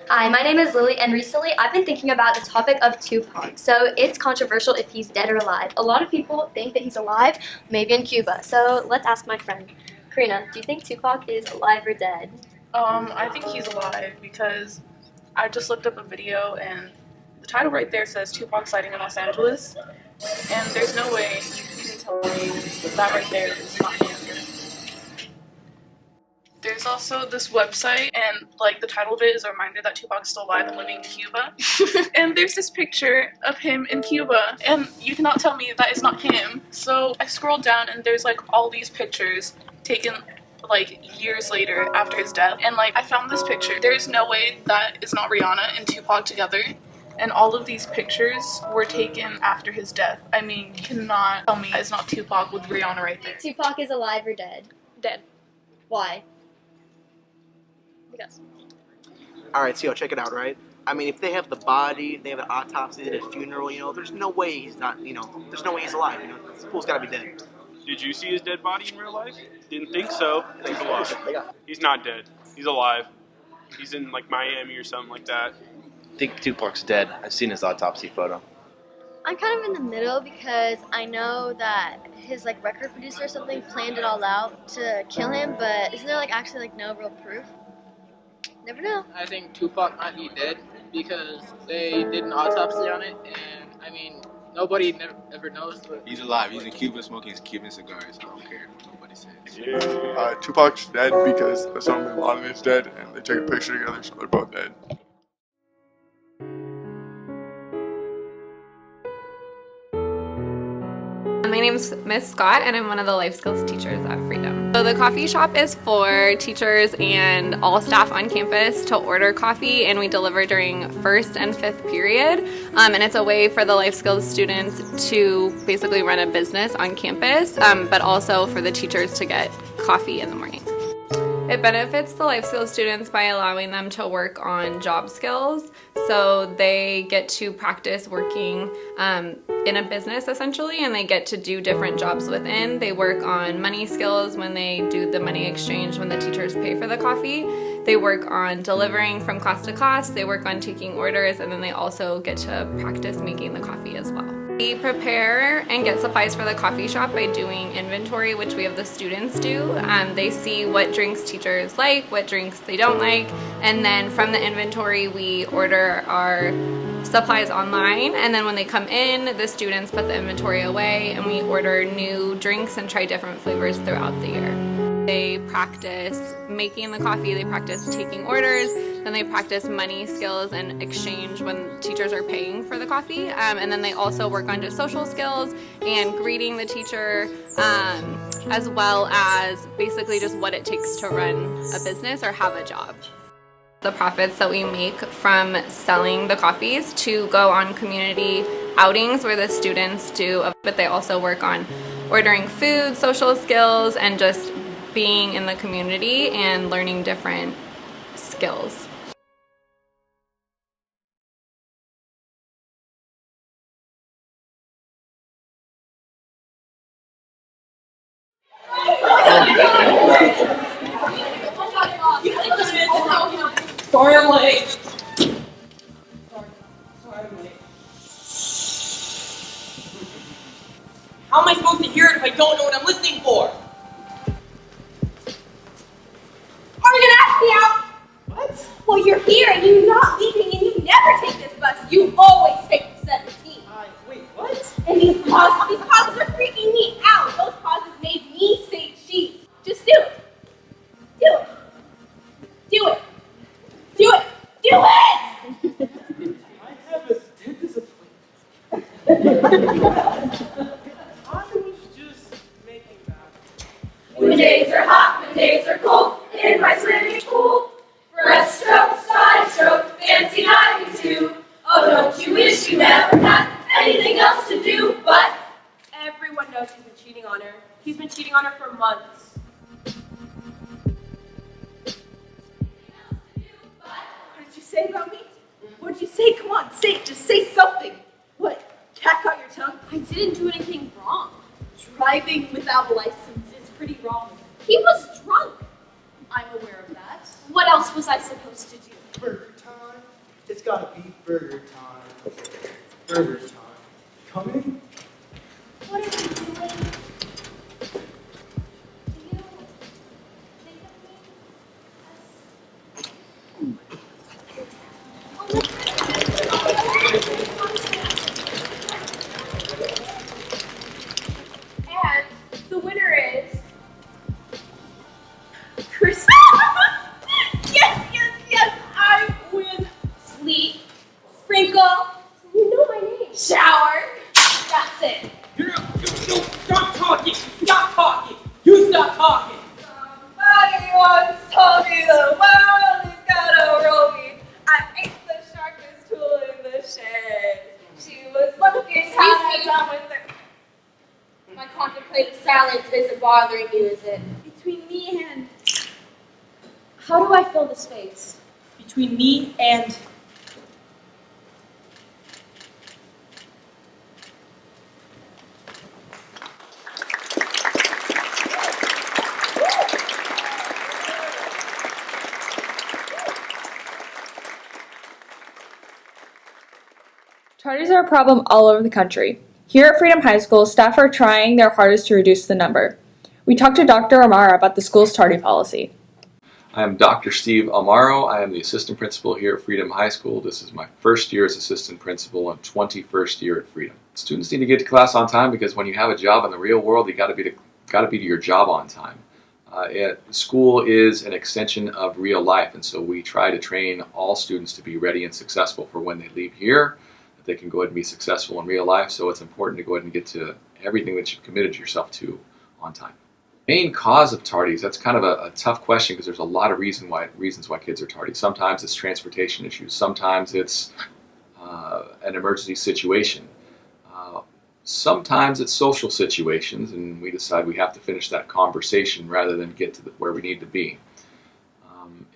Hi, my name is Lily, and recently I've been thinking about the topic of Tupac. So it's controversial if he's dead or alive. A lot of people think that he's alive, maybe in Cuba. So let's ask my friend. Karina, do you think Tupac is alive or dead? I think he's alive because I just looked up a video and the title right there says Tupac sighting in Los Angeles, and there's no way you can tell me that right there is not him. There's also this website, and like the title of it is a reminder that Tupac's still alive and living in Cuba. And there's this picture of him in Cuba, and you cannot tell me that is not him. So I scrolled down, and there's like all these pictures taken like years later after his death, and like I found this picture. There's no way that is not Rihanna and Tupac together. And all of these pictures were taken after his death. I mean, you cannot tell me that it's not Tupac with Rihanna right there. Tupac is alive or dead? Dead. Why? Because. Alright, so check it out, right? I mean, if they have the body, they have an autopsy, they did a funeral, there's no way he's not, there's no way he's alive, This fool's gotta be dead. Did you see his dead body in real life? Didn't think so. He's alive. He's not dead. He's alive. He's in like Miami or something like that. I think Tupac's dead. I've seen his autopsy photo. I'm kind of in the middle because I know that his record producer or something planned it all out to kill him, but isn't there actually no real proof? Never know. I think Tupac might be dead because they did an autopsy on it, and I mean nobody ever knows. But he's alive. He's in Cuba smoking his Cuban cigars. I don't care what nobody says. Tupac's dead because Osama bin Laden is dead, and they took a picture together, so they're both dead. My name's Miss Scott, and I'm one of the life skills teachers at Freedom. So the coffee shop is for teachers and all staff on campus to order coffee, and we deliver during first and fifth period. And it's a way for the life skills students to basically run a business on campus, but also for the teachers to get coffee in the morning. It benefits the life skills students by allowing them to work on job skills. So they get to practice working in a business essentially, and they get to do different jobs within. They work on money skills when they do the money exchange when the teachers pay for the coffee. They work on delivering from class to class. They work on taking orders, and then they also get to practice making the coffee as well. We prepare and get supplies for the coffee shop by doing inventory, which we have the students do. They see what drinks teachers like, what drinks they don't like, and then from the inventory we order our supplies online, and then when they come in, the students put the inventory away and we order new drinks and try different flavors throughout the year. They practice making the coffee, they practice taking orders, then they practice money skills and exchange when teachers are paying for the coffee, and then they also work on just social skills and greeting the teacher, as well as basically just what it takes to run a business or have a job. The profits that we make from selling the coffees to go on community outings where the students do, but they also work on ordering food, social skills, and just being in the community and learning different skills. Sorry I'm late. Sorry I'm late. How am I supposed to hear it if I don't know what I'm listening for? Are you gonna ask me out? What? Well, you're here and you're not leaving and you never take this bus. You always take the 17. Wait, what? And these pauses are freaking me out. Those pauses made me say cheese. Just do it. Do it. Do it. Do it. Do it! I have a dentist appointment. I was just making that. When days are hot, when days are cold, in my swimming pool. Breaststroke, side stroke, fancy diving too. Oh, don't you wish you never had anything else to do but... Everyone knows he's been cheating on her. He's been cheating on her for months. What did you say about me? What did you say? Come on, say it. Just say something. What? Cat caught your tongue? I didn't do anything wrong. Driving without a license is pretty wrong. He was drunk. I'm aware of that. What else was I supposed to do? Burger time. It's gotta be burger time. Burger time. Coming? What are you doing? Do you think of me as... And the winner is... Chris. Yes, I win. Sleep, sprinkle, you know my name. Shower, that's it. Stop talking! Stop talking! You stop talking! Somebody once told me the world is gonna roll me. I ate the sharpest tool in the shed. She was looking how I done with her. My contemplative silence isn't bothering you, is it? Between me and... How do I fill the space? Between me and... Tardies are a problem all over the country. Here at Freedom High School, staff are trying their hardest to reduce the number. We talked to Dr. Amara about the school's tardy policy. I am Dr. Steve Amaro. I am the assistant principal here at Freedom High School. This is my first year as assistant principal and 21st year at Freedom. Students need to get to class on time because when you have a job in the real world, you got to be to your job on time. School is an extension of real life, and so we try to train all students to be ready and successful for when they leave here, that they can go ahead and be successful in real life. So it's important to go ahead and get to everything that you've committed yourself to on time. Main cause of tardies, that's kind of a tough question because there's a lot of reasons why kids are tardy. Sometimes it's transportation issues. Sometimes it's an emergency situation. Sometimes it's social situations, and we decide we have to finish that conversation rather than get to where we need to be.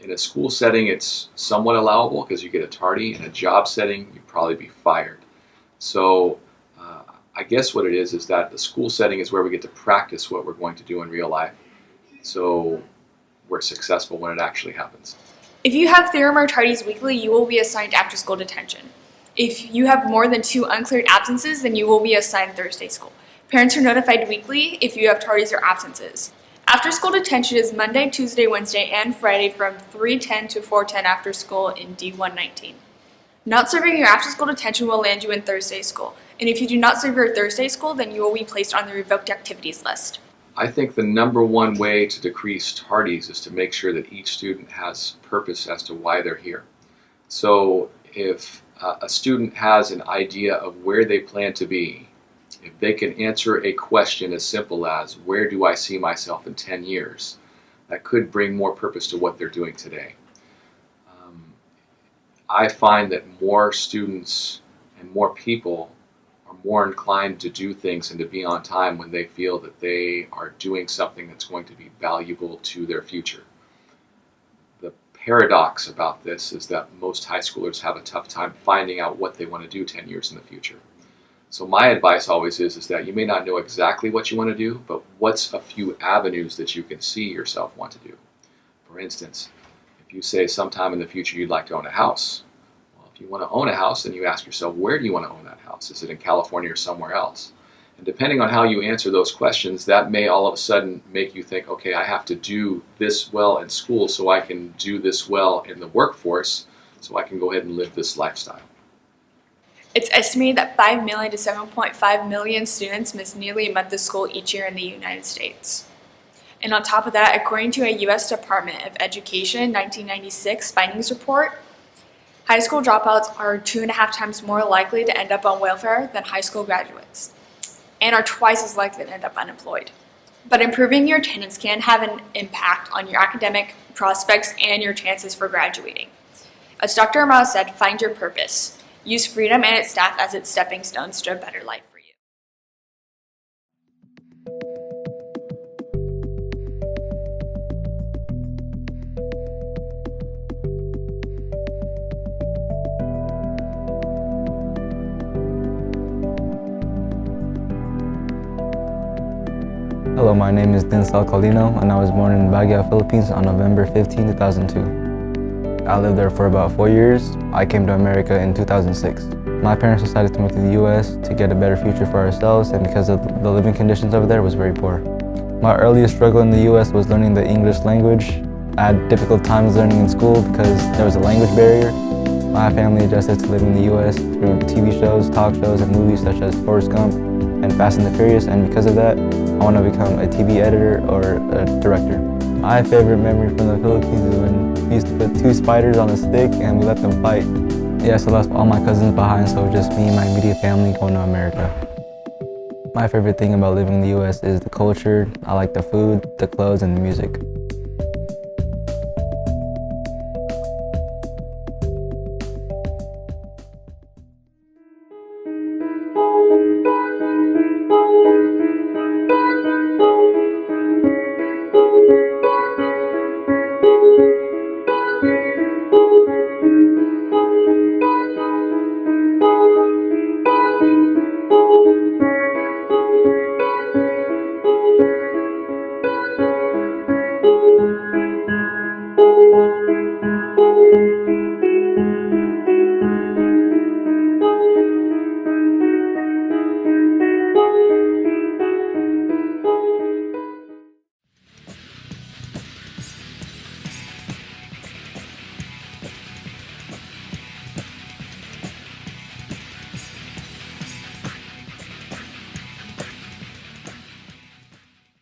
In a school setting, it's somewhat allowable because you get a tardy. In a job setting, you'd probably be fired. So I guess what it is that the school setting is where we get to practice what we're going to do in real life. So we're successful when it actually happens. If you have theorem or tardies weekly, you will be assigned after-school detention. If you have more than 2 uncleared absences, then you will be assigned Thursday school. Parents are notified weekly if you have tardies or absences. After-school detention is Monday, Tuesday, Wednesday, and Friday from 3:10 to 4:10 after school in D119. Not serving your after-school detention will land you in Thursday school. And if you do not serve your Thursday school, then you will be placed on the revoked activities list. I think the number one way to decrease tardies is to make sure that each student has purpose as to why they're here. So if a student has an idea of where they plan to be, if they can answer a question as simple as, where do I see myself in 10 years, that could bring more purpose to what they're doing today. I find that more students and more people are more inclined to do things and to be on time when they feel that they are doing something that's going to be valuable to their future. The paradox about this is that most high schoolers have a tough time finding out what they want to do 10 years in the future. So my advice always is that you may not know exactly what you want to do, but what's a few avenues that you can see yourself want to do. For instance, If you say sometime in the future you'd like to own a house, well, if you want to own a house, then you ask yourself, where do you want to own that house? Is it in California or somewhere else? And depending on how you answer those questions, that may all of a sudden make you think, okay, I have to do this well in school so I can do this well in the workforce, so I can go ahead and live this lifestyle. It's estimated that 5 million to 7.5 million students miss nearly a month of school each year in the United States. And on top of that, according to a U.S. Department of Education 1996 findings report, high school dropouts are 2.5 times more likely to end up on welfare than high school graduates, and are twice as likely to end up unemployed. But improving your attendance can have an impact on your academic prospects and your chances for graduating. As Dr. Amaro said, find your purpose. Use Freedom and its staff as its stepping stones to a better life for you. Hello, my name is Dinsal Calino, and I was born in Baguio, Philippines on November 15, 2002. I lived there for about 4 years. I came to America in 2006. My parents decided to move to the US to get a better future for ourselves, and because of the living conditions over there was very poor. My earliest struggle in the US was learning the English language. I had difficult times learning in school because there was a language barrier. My family adjusted to living in the US through TV shows, talk shows, and movies such as Forrest Gump and Fast and the Furious, and because of that, I want to become a TV editor or a director. My favorite memory from the Philippines is when we used to put 2 spiders on a stick and we let them fight. Yeah, so left all my cousins behind, so just me and my immediate family going to America. My favorite thing about living in the US is the culture. I like the food, the clothes, and the music.